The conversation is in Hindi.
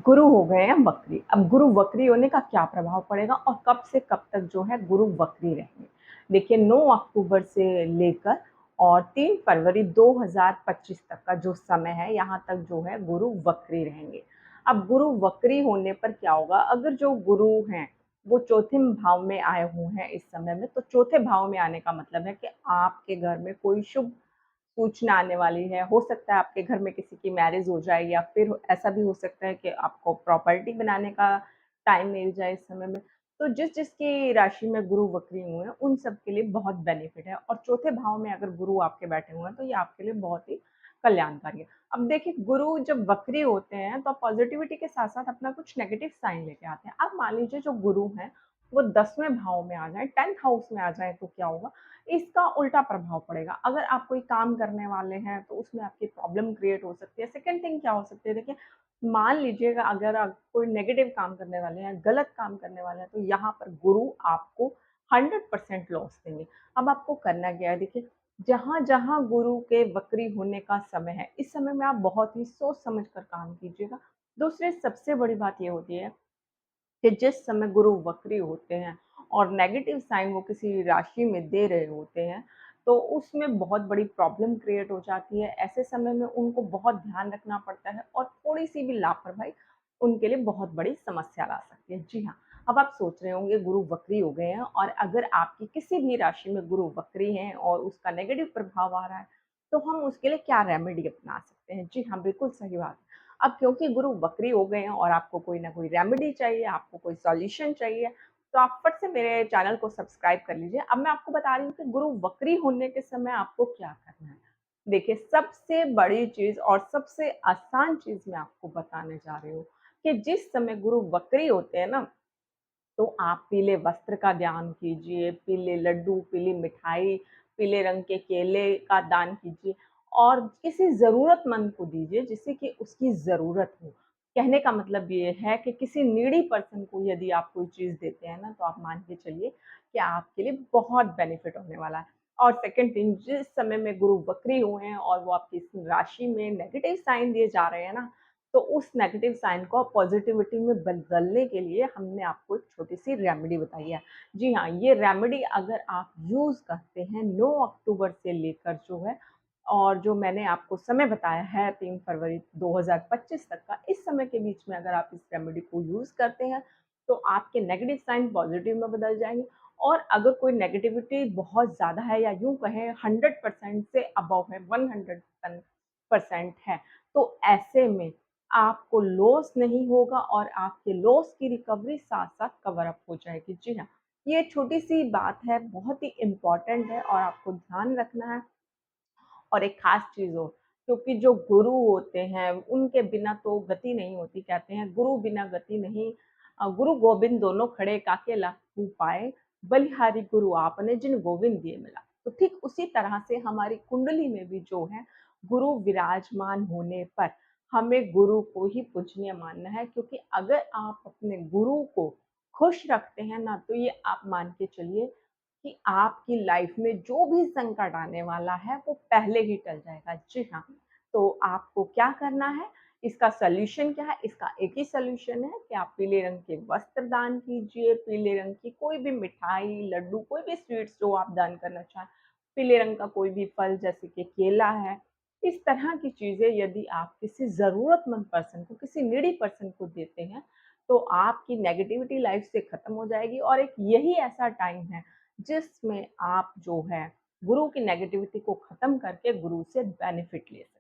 गुरु हो गए हैं वक्री। अब गुरु वक्री होने का क्या प्रभाव पड़ेगा और कब से कब तक जो है गुरु वक्री रहेंगे? देखिए 9 अक्टूबर से लेकर और 3 फरवरी 2025 तक का जो समय है, यहाँ तक जो है गुरु वक्री रहेंगे। अब गुरु वक्री होने पर क्या होगा? अगर जो गुरु हैं, वो चौथे भाव में आए हुए हैं इस समय में, तो चौथे भाव में आने का मतलब है कि आपके घर में कोई शुभ सूचना आने वाली है। हो सकता है आपके घर में किसी की मैरिज हो जाए या फिर ऐसा भी हो सकता है कि आपको प्रॉपर्टी बनाने का टाइम मिल जाए इस समय में। तो जिस-जिसकी राशि में गुरु वक्री हुए हैं, उन सब के लिए बहुत बेनिफिट है और चौथे भाव में अगर गुरु आपके बैठे हुए हैं, तो ये आपके लिए बहुत ही कल्याणकारी है। अब देखिए गुरु जब वक्री होते हैं, तो पॉज़िटिविटी के साथ-साथ अपना कुछ नेगेटिव साइन लेके आते हैं। अब मान लीजिए जो गुरु हैं, वो 10वें भाव में आ जाएँ, 10th हाउस में आ जाएँ तो क्या होगा? इसका उल्टा प्रभाव पड़ेगा। अगर आप कोई काम करने वाले हैं, तो उसमें आपकी प्रॉब्लम क्रिएट हो सकती है। सेकंड थिंग क्या हो सकती है, देखिए मान लीजिएगा अगर आप कोई नेगेटिव काम करने वाले हैं, गलत काम करने वाले हैं, तो यहाँ पर गुरु आपको 100% लॉस देंगे। अब आपको करना क्या है, देखिए जहाँ-जहाँ गुरु के वक्री होने का समय है, इस समय में आप बहुत ही सोच समझ कर काम कीजिएगा। दूसरी सबसे बड़ी बात ये होती है कि जिस समय गुरु वक्री होते हैं और नेगेटिव साइन वो किसी राशि में दे रहे होते हैं, तो उसमें बहुत बड़ी प्रॉब्लम क्रिएट हो जाती है। ऐसे समय में उनको बहुत ध्यान रखना पड़ता है और थोड़ी-सी भी लापरवाही उनके लिए बहुत बड़ी समस्या ला सकती है। जी हाँ, अब आप सोच रहे होंगे गुरु वक्री हो गए हैं और अगर आपकी किसी भी राशि में गुरु वक्री हैं और उसका नेगेटिव प्रभाव आ रहा है, तो हम उसके लिए क्या रेमेडी अपना सकते हैं? जी हाँ, बिल्कुल सही बात है। अब क्योंकि गुरु वक्री हो गए हैं और आपको कोई ना कोई रेमेडी चाहिए, आपको कोई सॉल्यूशन चाहिए, तो आप फट से मेरे चैनल को सब्सक्राइब कर लीजिए। अब मैं आपको बता रही हूँ कि गुरु वक्री होने के समय आपको क्या करना है। देखिए, सबसे बड़ी चीज़ और सबसे आसान चीज़ मैं आपको बताने जा रही हूँ कि जिस समय गुरु वक्री होते हैं ना, तो आप पीले वस्त्र का दान कीजिए, पीले लड्डू, पीली मिठाई, पीले रंग के केले का दान कीजिए और किसी ज़रूरतमंद को दीजिए जिसे कि उसकी ज़रूरत हो। कहने का मतलब ये है कि किसी नीडी पर्सन को यदि आप कोई चीज़ देते हैं ना, तो आप मान के चलिए कि आपके लिए बहुत बेनिफिट होने वाला है। और सेकंड थिंग जिस समय में गुरु वक्री हुए हैं और वो आपकी इस राशि में नेगेटिव साइन दिए जा रहे हैं ना, तो उस नेगेटिव साइन को पॉजिटिविटी में बदलने के लिए हमने आपको एक छोटी-सी रेमेडी बताई है। जी हाँ, ये रेमेडी अगर आप यूज़ करते हैं 9 अक्टूबर से लेकर जो है और जो मैंने आपको समय बताया है 3 फरवरी 2025 तक का, इस समय के बीच में अगर आप इस रेमेडी को यूज़ करते हैं, तो आपके नेगेटिव साइन पॉजिटिव में बदल जाएँगे और अगर कोई नेगेटिविटी बहुत ज़्यादा है या यूँ कहें 100% से अबव है, 110% है, तो ऐसे में आपको लॉस नहीं होगा और आपके लॉस की रिकवरी साथ-साथ कवर अप हो जाएगी। जी हाँ, ये छोटी-सी बात है, बहुत ही इम्पोर्टेंट है और आपको ध्यान रखना है और एक ख़ास चीज़ हो, क्योंकि जो गुरु होते हैं, उनके बिना तो गति नहीं होती। कहते हैं गुरु बिना गति नहीं गुरु गोविंद दोनों खड़े काके लाखू पाए, बलिहारी गुरु आपने जिन गोविंद दिए मिला। तो ठीक उसी तरह से हमारी कुंडली में भी जो है, गुरु विराजमान होने पर हमें गुरु को ही पूजनीय मानना है क्योंकि अगर आप अपने गुरु को खुश रखते हैं ना, तो ये आप मान के चलिए कि आपकी लाइफ में जो भी संकट आने वाला है वो पहले ही टल जाएगा। जी हाँ, तो आपको क्या करना है, इसका सॉल्यूशन क्या है? इसका एक ही सॉल्यूशन है कि आप पीले रंग के वस्त्र दान कीजिए, पीले रंग की कोई भी मिठाई, लड्डू, कोई भी स्वीट्स जो आप दान करना चाहें, पीले रंग का कोई भी फल जैसे कि केला है, इस तरह की चीज़ें यदि आप किसी ज़रूरतमंद पर्सन को, किसी नीडी पर्सन को देते हैं, तो आपकी नेगेटिविटी लाइफ से खत्म हो जाएगी और एक यही ऐसा टाइम है जिसमें आप जो है गुरु की नेगेटिविटी को खत्म करके गुरु से बेनिफिट ले सकते हैं।